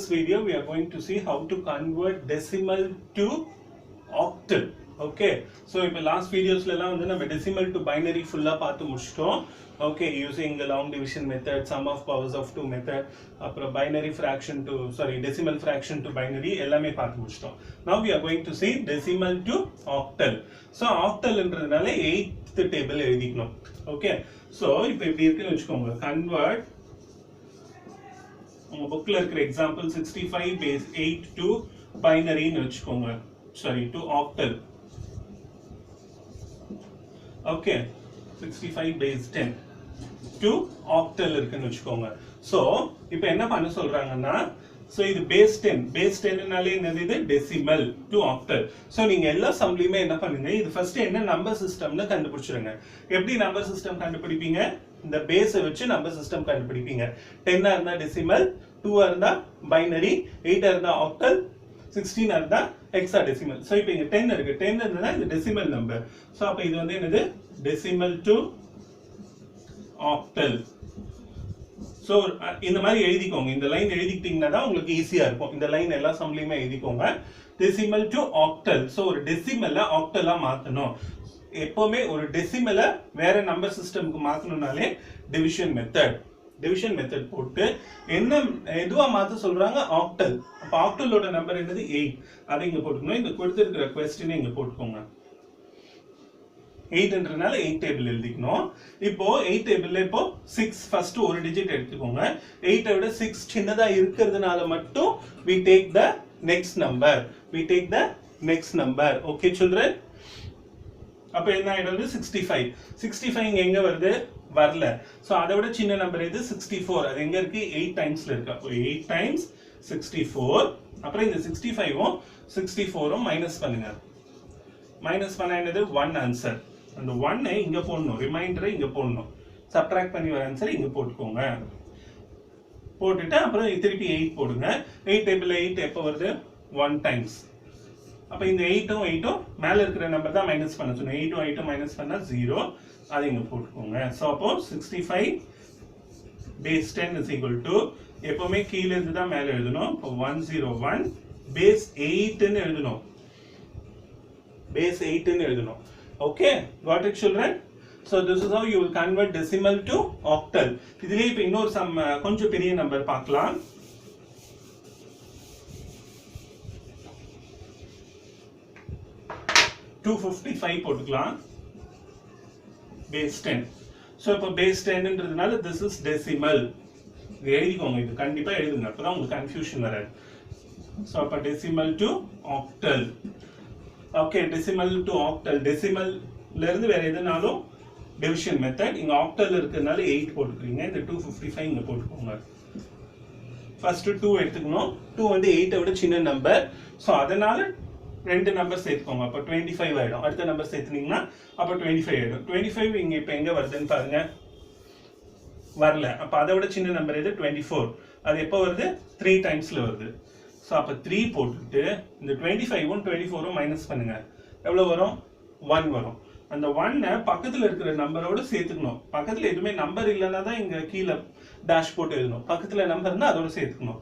this video we are going to see how to convert decimal to octal. Okay, so in the last videos la வந்து நம்ம decimal to binary full பார்த்து முடிச்சிட்டோம். Okay, using the long division method, sum of powers of 2 method, அப்புறம் binary fraction to decimal fraction to binary எல்லாமே பார்த்து முடிச்சிட்டோம். Now we are going to see decimal to octal. So octal என்றதுனால 8th table எழுதிக்கணும். Okay, so இப்போ இப்படி இருக்குன்னு வெச்சுக்கோங்க. Convert உங்க bookல இருக்கிற example 65 base 8 to binary ன்னு வெச்சுக்கோங்க. To octal. Okay, 65 base 10 to octal இருக்குன்னு வெச்சுக்கோங்க. So இப்போ என்ன பண்ண சொல்றாங்கன்னா, so இது base 10 னாலே என்னது இது decimal to octal. So நீங்க எல்லா சம்லயுமே என்ன பண்ணுங்க, இது ஃபர்ஸ்ட் என்ன நம்பர் சிஸ்டம்னு கண்டுபிடிச்சிருங்க. எப்படி நம்பர் சிஸ்டம் கண்டுபிடிப்பீங்க? இந்த பேஸை வச்சு நம்பர் சிஸ்டம் கண்டுபிடிப்பீங்க. 10 இருந்தா decimal, 2 இருந்தா binary, 8 இருந்தா octal, 16 இருந்தா hexadecimal. So இப்போ இங்க 10 இருக்கு. 10 இருந்தா இது decimal number. So அப்ப இது வந்து என்னது? Decimal to octal. So இந்த மாதிரி எழுதிக்கோங்க. இந்த லைன் எழுதிக்கிட்டீங்கன்னா தான் உங்களுக்கு ஈஸியா இருக்கும். இந்த லைன் எல்லா சம்லயுமே எழுதிக்கோங்க. Decimal to octal. So ஒரு டெசிமலை ஆக்டலா மாத்தணும். எப்பவுமே ஒரு டெசிமலை வேற நம்பர் சிஸ்டம்க்கு மாத்தணும்னாலே டிவிஷன் மெத்தட் போட்டு என்ன எதுவா மாத்த சொல்றாங்க, ஆக்டல். அப்ப ஆக்டலோட நம்பர் என்னது 8. அதை இங்க போட்டுக்கணும். இந்த கொடுத்திருக்கிற क्वेश्चन இங்க போட்டுக்கோங்க. 8ன்றனால 8 டேபிள் எழுதிக்கணும். இப்போ 8 டேபிள்ல இப்போ 6 ஃபர்ஸ்ட் ஒரு டிஜிட் எடுத்துக்கோங்க. 8 விட 6 சின்னதா இருக்கிறதுனால மட்டும் we take the next number. Okay children, அப்ப என்ன ஆயிடுது? 65 இங்க எங்க வருது? வரல. சோ அதை விட சின்ன நம்பர் எது? 64. அது எங்க இருக்கு? 8 டைம்ஸ்ல இருக்கு. அப்போ 8 times 64. அப்புறம் இந்த 65ம் 64ம் மைனஸ் பண்ணுங்க. மைனஸ் பண்ணா என்னது? 1 ஆன்சர். அந்த 1 இங்க போடணும், ரிமைண்டரை இங்க போடணும். சப்ட்ராக்ட் பண்ணி வர ஆன்சர் இங்க போட்டுக்கோங்க. போட்டுட்டு அப்புறம் திருப்பி 8 போடுங்க. 8 டேபிள்ல 8 எப்போ வருது? 1 டைம்ஸ். அப்ப இந்த 8ம் மேல இருக்கிற நம்பர் தான் மைனஸ் பண்ண சொன்னேன். 8ம் மைனஸ் பண்ணா 0. அதை இங்க போட்டுக்கோங்க. சோ அப்போ 65 base 10 is equal to, எப்பவுமே கீழ இருந்து தான் மேல எழுதணும். இப்போ 101 base 8 ன்னு எழுதணும். Okay, got it children? So this is how you will convert decimal to octal. இதுலயே இப்போ இன்னொரு சம் கொஞ்சம் பெரிய நம்பர் பார்க்கலாம். 255 போட்டுக்கலாம். base 10. So இப்போ base 10 ன்றதுனால this is decimal. இது எழுதிக்கோங்க. இது கண்டிப்பா எழுதுங்க. அப்பதான் உங்களுக்கு கன்ஃபியூஷன் வராது. So அப்ப decimal to octal. Okay, decimal to octal. decimal ல இருந்து வேற எதுனாலும் division method. இங்க octal இருக்கிறதுனால 8 போட்டுக்கிறீங்க. இந்த 255 இங்க போட்டுக்கோங்க. ஃபர்ஸ்ட் 2 எடுத்துக்கணும். 2 வந்து 8 விட சின்ன நம்பர். சோ அதனால ரெண்டு நம்பர் சேர்த்துக்கோங்க. அப்ப 25 ஆயிடும். அடுத்த நம்பர் சேர்த்துனீங்கன்னா அப்ப 25 ஆயிடும். 25 இங்க இப்ப எங்க வருதுன்னு பாருங்க. வரல. அப்ப அதை விட சின்ன நம்பர் எது? 24. அது எப்போ வருது? 3 டைம்ஸ்ல வருது. சோ அப்ப 3 போட்டுட்டு இந்த 25ம் 24ம் மைனஸ் பண்ணுங்க. எவ்வளவு வரும்? 1 வரும். அந்த 1 பக்கத்துல இருக்கிற நம்பரோட சேர்த்துக்கணும். பக்கத்துல எதுவுமே நம்பர் இல்லைன்னா தான் இங்க கீழே டேஷ் போட்டு எழுதணும். பக்கத்துல நம்பர்னா அதோட சேர்த்துக்கணும்.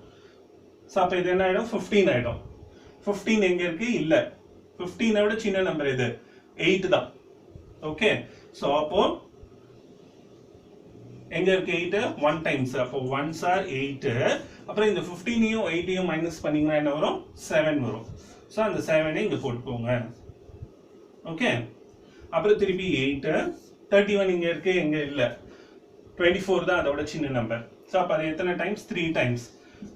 சோ அப்ப இது என்ன ஆயிடும்? 15 ஆயிடும். 15 எங்க இருக்கு? இல்ல. 15 விட சின்ன நம்பர் எது? 8 தான். ஓகே, சோ அப்போ எங்க இருக்கு? 8 1 டைம்ஸ். அப்போ 1s are 8. அப்புறம் இந்த 15யும் 8யும் மைனஸ் பண்ணீங்கன்னா என்ன வரும்? 7 வரும். சோ அந்த 7 இங்க போட்டுக்கோங்க. ஓகே, அப்புறம் திருப்பி 8. 31 இங்க இருக்கு? எங்க இல்ல. 24 தான் அதோட சின்ன நம்பர். சோ அப்ப அது எத்தனை டைம்ஸ்? 3 டைம்ஸ்.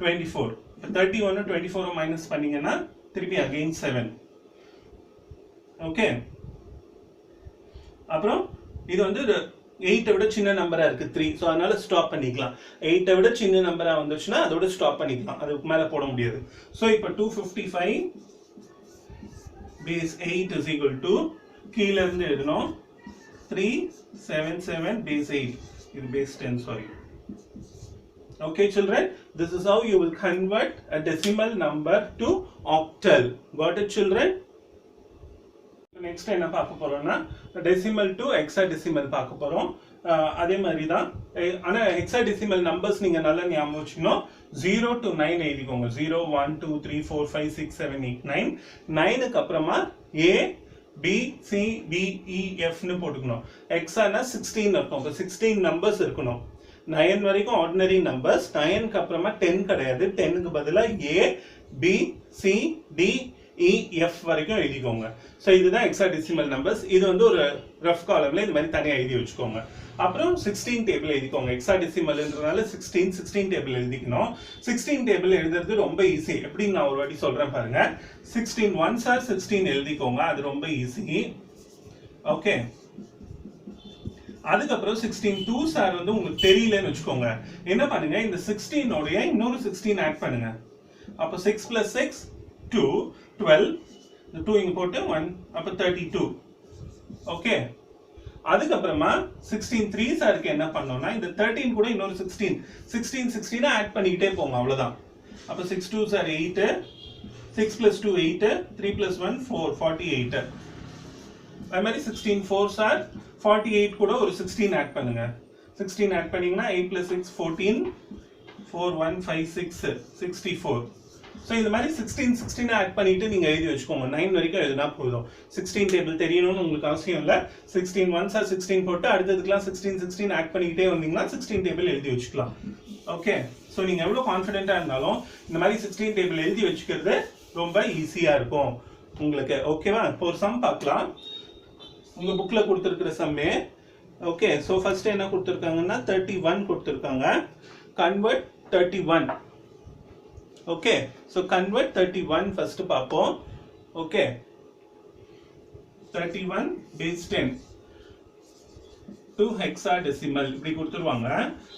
24. 31 24 மைனஸ் பண்ணீங்கன்னா திருப்பி அகைன் 7. ஓகே, அப்புறம் இது வந்து 8 விட சின்ன நம்பரா இருக்கு 3. சோ அதனால ஸ்டாப் பண்ணிக்கலாம். 8 விட சின்ன நம்பரா வந்துச்சுன்னா அதோட ஸ்டாப் பண்ணிக்கலாம். அதுக்கு மேல போட முடியாது. சோ இப்போ 255 base 8 is equal to, கீழ இருந்து எழுதணும் 377 base 8. இது base 10, sorry. Okay children, this is how you will convert a decimal number to octal. Got it children? Next என்ன பார்க்க போறோம்னா decimal to hexadecimal பார்க்க போறோம். அதே மாதிரி தான். ஆனா hexadecimal numbers நீங்க நல்லா ஞாபகம் வச்சுக்கணும். 0 to 9 எழுதிக்கோங்க 0 1 2 3 4 5 6 7 8 9 9க்கு அப்புறமா A B C D E F னு போட்டுக்கணும் எக்ஸானா 16 இருக்கும் அப்ப 16 நம்பர்ஸ் இருக்கணும் 9 வரைக்கும் ஆர்டினரி நம்பர்ஸ் 9க்கு அப்புறமா 10 கிடையாது 10க்கு பதிலா A B C D E F வரைக்கும் எழுதிக்கோங்க சோ இதுதான் ஹெக்ஸாடெசிமல் நம்பர்ஸ் இது வந்து ஒரு ரஃப் காலம்ல இந்த மாதிரி தனியா எழுதி வச்சுக்கோங்க அப்புறம் 16 டேபிள் எழுதிக்கோங்க ஹெக்ஸாடெசிமல்ன்றனால 16 டேபிள் எழுதிக்கணும் 16 டேபிள் எழுதுறது ரொம்ப ஈஸி எப்படி நான் ஒரு வாட்டி சொல்றேன் பாருங்க 16 1s are 16 எழுதிக்கோங்க அது ரொம்ப ஈஸி ஓகே அதுக்கப்புறம் 16 2s are வந்து உங்களுக்கு தெரியலன்னு வச்சுக்கோங்க என்ன பண்ணுங்க இந்த 16 ஓட இன்னொரு 16 ஆட் பண்ணுங்க அப்ப 6 plus 6 2 12 இந்த 2 இங்க போட்டு 1 அப்ப 32 ஓகே அதுக்கப்புறமா 16 3s இருக்கு என்ன பண்ணோம்னா இந்த 13 கூட இன்னொரு 16 ஆட் பண்ணிக்கிட்டே போங்க அவ்வளவுதான் அப்ப 6 2s are 8 6 plus 2 8 3 plus 1 4 48 அதே மாதிரி 16 4s are 48 கூட ஒரு 16 ஆட் பண்ணுங்க 16 ஆட் பண்ணீங்கன்னா 8 plus 6 14 4 1 5 6 64 சோ இந்த மாதிரி 16 ஆட் பண்ணிட்டு நீங்க எழுதி வச்சுக்கோங்க 9 வரைக்கும் எழுதினா போதும் 16 டேபிள் தெரியணும்னு உங்களுக்கு அவசியம் இல்ல 16 1s are 16 போட்டு அடுத்ததுக்குலாம் 16 ஆட் பண்ணிக்கிட்டே வந்தீங்கன்னா 16 டேபிள் எழுதி வச்சுக்கலாம் ஓகே சோ நீங்க எவ்வளவு கான்ஃபிடென்ட்டா இருந்தாலும் இந்த மாதிரி 16 டேபிள் எழுதி வச்சுக்கிறது ரொம்ப ஈஸியா இருக்கும் உங்களுக்கு ஓகேவா இப்போ ஒரு சம் பார்க்கலாம் உங்க புக்ல கொடுத்திருக்கிற சம்மே ஓகே சோ ஃபர்ஸ்ட் என்ன கொடுத்திருக்காங்கன்னா 31 கொடுத்திருக்காங்க convert 31 okay so convert 31 first பாப்போம் okay 31 base 10 to hexadecimal இப்படி கொடுத்துருவாங்க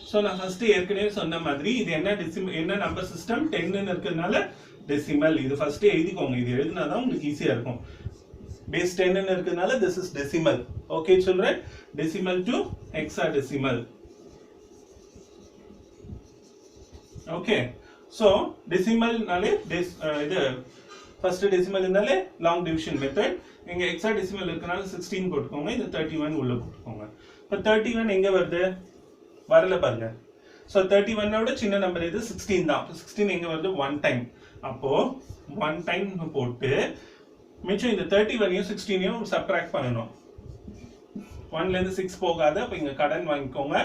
சோ நான் ஃபர்ஸ்ட் ஏற்கனவே சொன்ன மாதிரி இது என்ன நம்பர் சிஸ்டம் 10 ன்னு இருக்கிறதுனால டெசிமல் இது ஃபர்ஸ்ட் எழுதிக்கோங்க இது எழுதினாதான் உங்களுக்கு ஈஸியா இருக்கும் base 10 ன்னு இருக்கிறதுனால this is decimal okay children decimal to hexadecimal okay so decimal நாலே இது first decimal இருந்தாலே long division method இங்க hexadecimal இருக்கனால 16 போட்டுக்கோங்க இது 31 உள்ள போட்டுக்கோங்க இப்ப 31 எங்க வருது வரல பாருங்க so 31 ஓட சின்ன நம்பர் இது 16 தான் 16 எங்க வருது 1 டைம் அப்போ 1 டைம் போட்டு மிச்சம் இந்த 31யும் 16யும் சப்ட்ராக்ட் பண்ணனும் 1 ல இருந்து 6 போகாத அப்ப இங்க கடன் வாங்கிக்கோங்க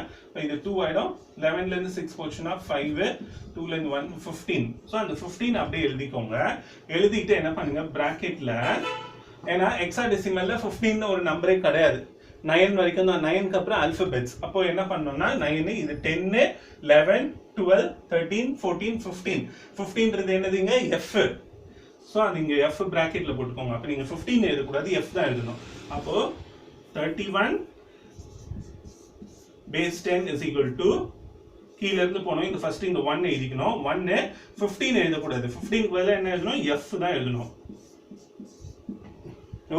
இது 2 ஆயிடும் 11 ல இருந்து 6 போச்சுனா 5 2 ல இருந்து 1 15 சோ அந்த 15 அப்படியே எழுதிக்கோங்க எழுதிட்டு என்ன பண்ணுங்க பிராக்கெட்ல ஏனா ஹெக்ஸாடெசிமல்ல 15 ன்னு ஒரு நம்பரே கிடையாது 9 வரைக்கும் தான் 9 க்கு அப்புறம் ஆல்பபெட்ஸ் அப்போ என்ன பண்ணனும்னா 9 இது 10 11 12 13 14 15 15ன்றது என்னதுங்க f சோ அது இங்க f பிராக்கெட்ல போட்டுக்கோங்க அப்ப நீங்க 15 எழுத கூடாது f தான் எழுதணும் அப்போ 31 base 10 is equal to கீழ இருந்து போறோம் இந்த ஃபர்ஸ்ட் இந்த 1 எழுதிக்கணும் 1 15 எழுத கூடாது 15 க்கு பதிலா என்ன எழுதணும் f தான் எழுதணும்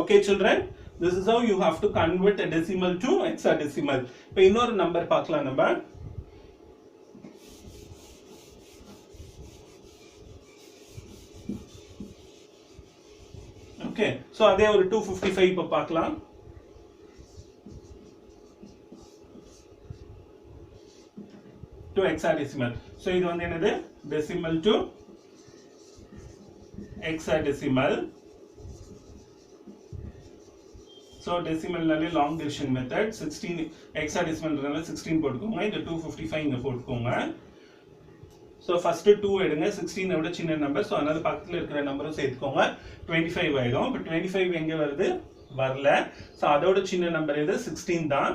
okay children this is how you have to convert a decimal to hexadecimal இப்போ இன்னொரு நம்பர் பார்க்கலாம் நம்ம okay so அதே ஒரு 255 இப்ப பார்க்கலாம் to hexadecimal so இது வந்து என்னது decimal to hexadecimal so decimal நாலே long division method 16 hexadecimal நால 16 போட்டுக்கோங்க இந்த 255 இங்க போட்டுக்கோங்க so first 2 எடுங்க 16 விட சின்ன நம்பர் so அதனால பக்கத்துல இருக்கிற நம்பரும் சேர்த்துக்கோங்க 25 ஆயிடும் பட் 25 எங்க வருது வரல so அதோட சின்ன நம்பர் எது 16 தான்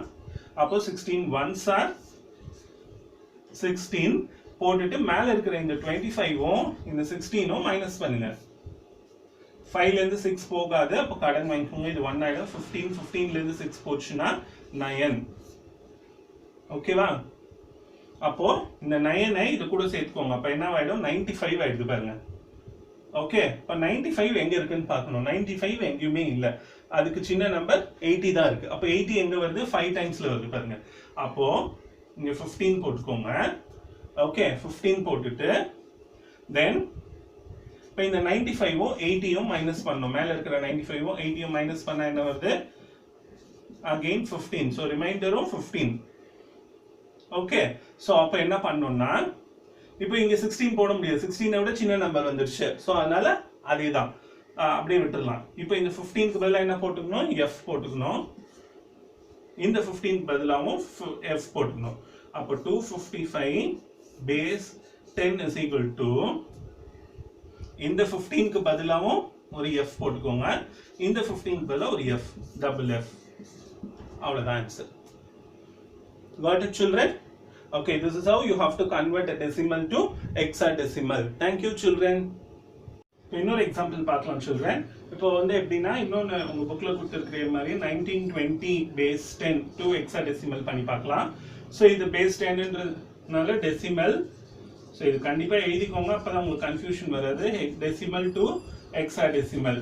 அப்போ 16 1s are 16 போட்டுட்டு மேல இருக்கிற இந்த 25ம் இந்த 16ம் மைனஸ் பண்ணுங்க 5 ல இருந்து 6 போகாது அப்ப கடன் வாங்கிக்கோங்க இது 1 ஆயிடும் 15 ல இருந்து 6 போச்சுனா 9 ஓகேவா அப்போ இந்த 9 ஐ இது கூட சேர்த்துக்கோங்க அப்ப என்ன ஆயிடும் 95 ஆயிடுது பாருங்க ஓகே அப்ப 95 எங்க இருக்குன்னு பார்க்கணும் 95 எங்கயுமே இல்ல அதுக்கு சின்ன நம்பர் 80 தான் இருக்கு அப்ப 80 எங்க வருது 5 டைம்ஸ்ல வருது பாருங்க அப்போ இங்க 15 போட்டுக்கோங்க ஓகே 15 போட்டுட்டு then இப்போ இந்த 95ம் 80யும் மைனஸ் பண்ணனும் மேல இருக்கிற 95ம் 80யும் மைனஸ் பண்ணா என்ன வருது again 15 so ரிமைண்டரும் 15 ஓகே சோ அப்ப என்ன பண்ணனும்னா இப்போ இங்க 16 போட முடியாது, 16 விட சின்ன நம்பர் வந்துருச்சு. ஸோ அதனால அதேதான் அப்படியே விட்டுடலாம். இப்போ இந்த 15க்கு பதிலாக என்ன போட்டுக்கணும், f போட்டுக்கணும். இந்த 15க்கு பதிலாகவும் f போட்டுக்கணும். அப்போ 255 base 10 is equal to இந்த 15க்கு பதிலாகவும் ஒரு f போட்டுக்கோங்க, இந்த 15க்கு பதிலாக ஒரு f, double f. அவ்வளவுதான் answer. Got it, children? Okay, this is how you have to convert a decimal to hexadecimal. Thank you, children. இன்னொரு எக்ஸாம்பிள் பார்க்கலாம் children. இப்போ வந்து எப்படின்னா இன்னொன்று உங்க புக்ல கொடுத்துருக்கிற மாதிரி 1920 base 10 to hexadecimal பண்ணி பார்க்கலாம். ஸோ இது base 10ன்றதுனால டெசிமல். ஸோ இது கண்டிப்பாக எழுதிக்கோங்க, அப்போதான் உங்களுக்கு கன்ஃபியூஷன் வராது. Decimal to hexadecimal.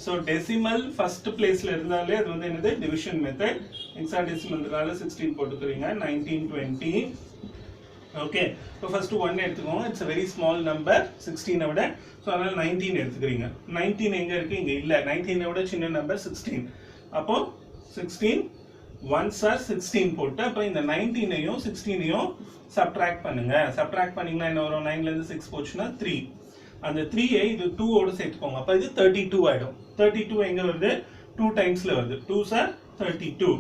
So decimal first பிளேஸ்ல இருந்தாலே அது வந்து என்னது, டிவிஷன் மெத்தட். ஹெக்ஸாடெசிமல்னால 16 போட்டுக்கிறீங்க. 1920. ஓகே, இப்போ ஃபர்ஸ்ட் 1 எடுத்துக்கோங்க. It's a very small number 16 விட. ஸோ அதனால 19 எடுத்துக்கிறீங்க. 19 எங்க இருக்கு, இங்க இல்ல. 19 விட சின்ன நம்பர் 16. அப்போ 16 1s are 16 போட்டு அப்போ இந்த 19ஐயும் 16ஐயும் சப்ட்ராக்ட் பண்ணுங்க. சப்ட்ராக்ட் பண்ணீங்கன்னா என்ன வரும், 9ல இருந்து 6 போச்சுன்னா 3. அந்த 3ஐ இது 2 ஓட சேர்த்துக்கோங்க. அப்போ இது 32 ஆயிடும். 32 எங்க வருது, 2 டைம்ஸ்ல வருது. 2s are 32.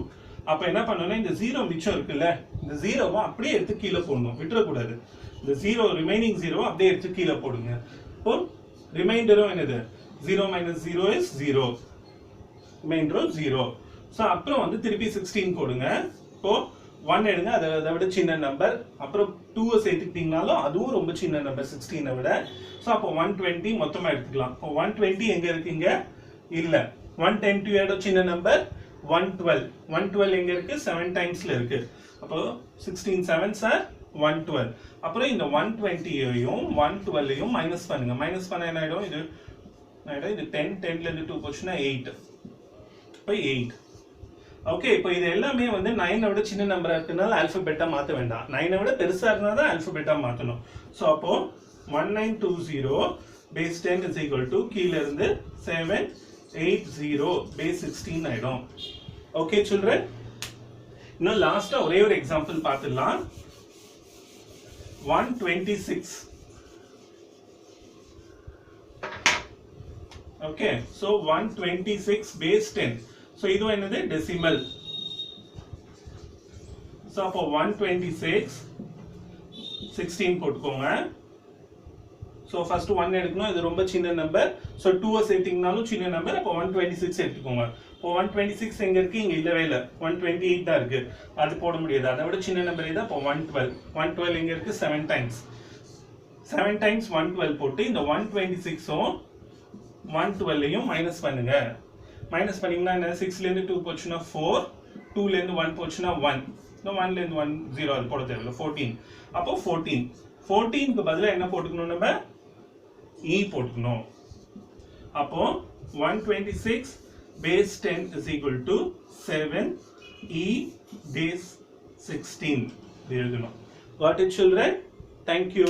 அப்போ என்ன பண்ணணும், இந்த 0 மிச்சம் இருக்குல்ல, இந்த 0வை அப்படியே எடுத்து கீழே போடணும், விட்டுறக்கூடாது. இந்த 0 ரிமைனிங் 0 அப்படியே எடுத்து கீழே போடுங்க. இப்போ ரிமைண்டரும் என்னது, 0 - 0 is 0, ரிமைண்டரும் 0. ஸோ அப்புறம் வந்து திருப்பி 16 போடுங்க. இப்போ 1 எடுங்க, அதை விட சின்ன நம்பர். அப்புறம் 2 சேர்த்துக்கிட்டீங்கனாலும் அதுவும் ரொம்ப சின்ன நம்பர் 16 விட. ஸோ அப்போ 120 மொத்தமா எடுத்துக்கலாம். இப்போ 120 எங்க இருக்குங்க, இல்ல. 110 விட சின்ன நம்பர் 112. 112 எங்க இருக்கு, 7 டைம்ஸ்ல இருக்கு. அப்போ 16 7s are 112. அப்புறம் இந்த 120ஐயும் 112ஐயும் மைனஸ் பண்ணுங்க. மைனஸ் பண்ண என்ன ஆயிடும், இது 10, 10ல இருந்து 2 போச்சுன்னா 8. இப்போ 8. ஓகே, இப்போ இது எல்லாமே வந்து 9 விட சின்ன நம்பரா இருக்கனால ஆல்பபெட்டா மாத்த வேண்டாம். 9 விட பெருசா இருந்தா தான் ஆல்பபெட்டா மாத்தணும். சோ அப்போ 1920 base 10 is equal to கீழ இருந்து 780 base 16 ஆயிடும். ஓகே children, இன்னும் லாஸ்டா ஒரே ஒரு எக்ஸாம்பிள் பார்த்துடலாம். 126. Okay, so 126 base 10. So இது என்னது, டெசிமல். So அப்போ 126 16 போட்டுக்கோங்க. So first 1 எடுக்கணும், இது ரொம்ப சின்ன நம்பர். So 2 சேர்த்தீங்கனாலும் சின்ன நம்பர். அப்போ 126 எடுத்துக்கோங்க. இப்போ 126 எங்க இருக்கு, இங்க இல்லவே இல்ல. 128 தான் இருக்கு, அது போட முடியாது. அதை விட சின்ன நம்பர் இது. அப்போ 112. 112 எங்க இருக்கு, 7 டைம்ஸ். 7 டைம்ஸ் 112 போட்டு இந்த 126ம் 112ஐயும் மைனஸ் பண்ணுங்க. மைனஸ் பண்ணீங்கன்னா என்ன, 6ல இருந்து 2 போச்சுன்னா 4, 2ல இருந்து 1 போச்சுன்னா 1, 1ல இருந்து 1 0, அது போட தேவையில்ல. 14. அப்போ 14. 14க்கு பதிலா என்ன போட்டுக்கணும், நம்ம e போட்டுக்கணும். அப்போ 126 base 10 is equal to 7e base 16 எழுதணும். Got it children? Thank you.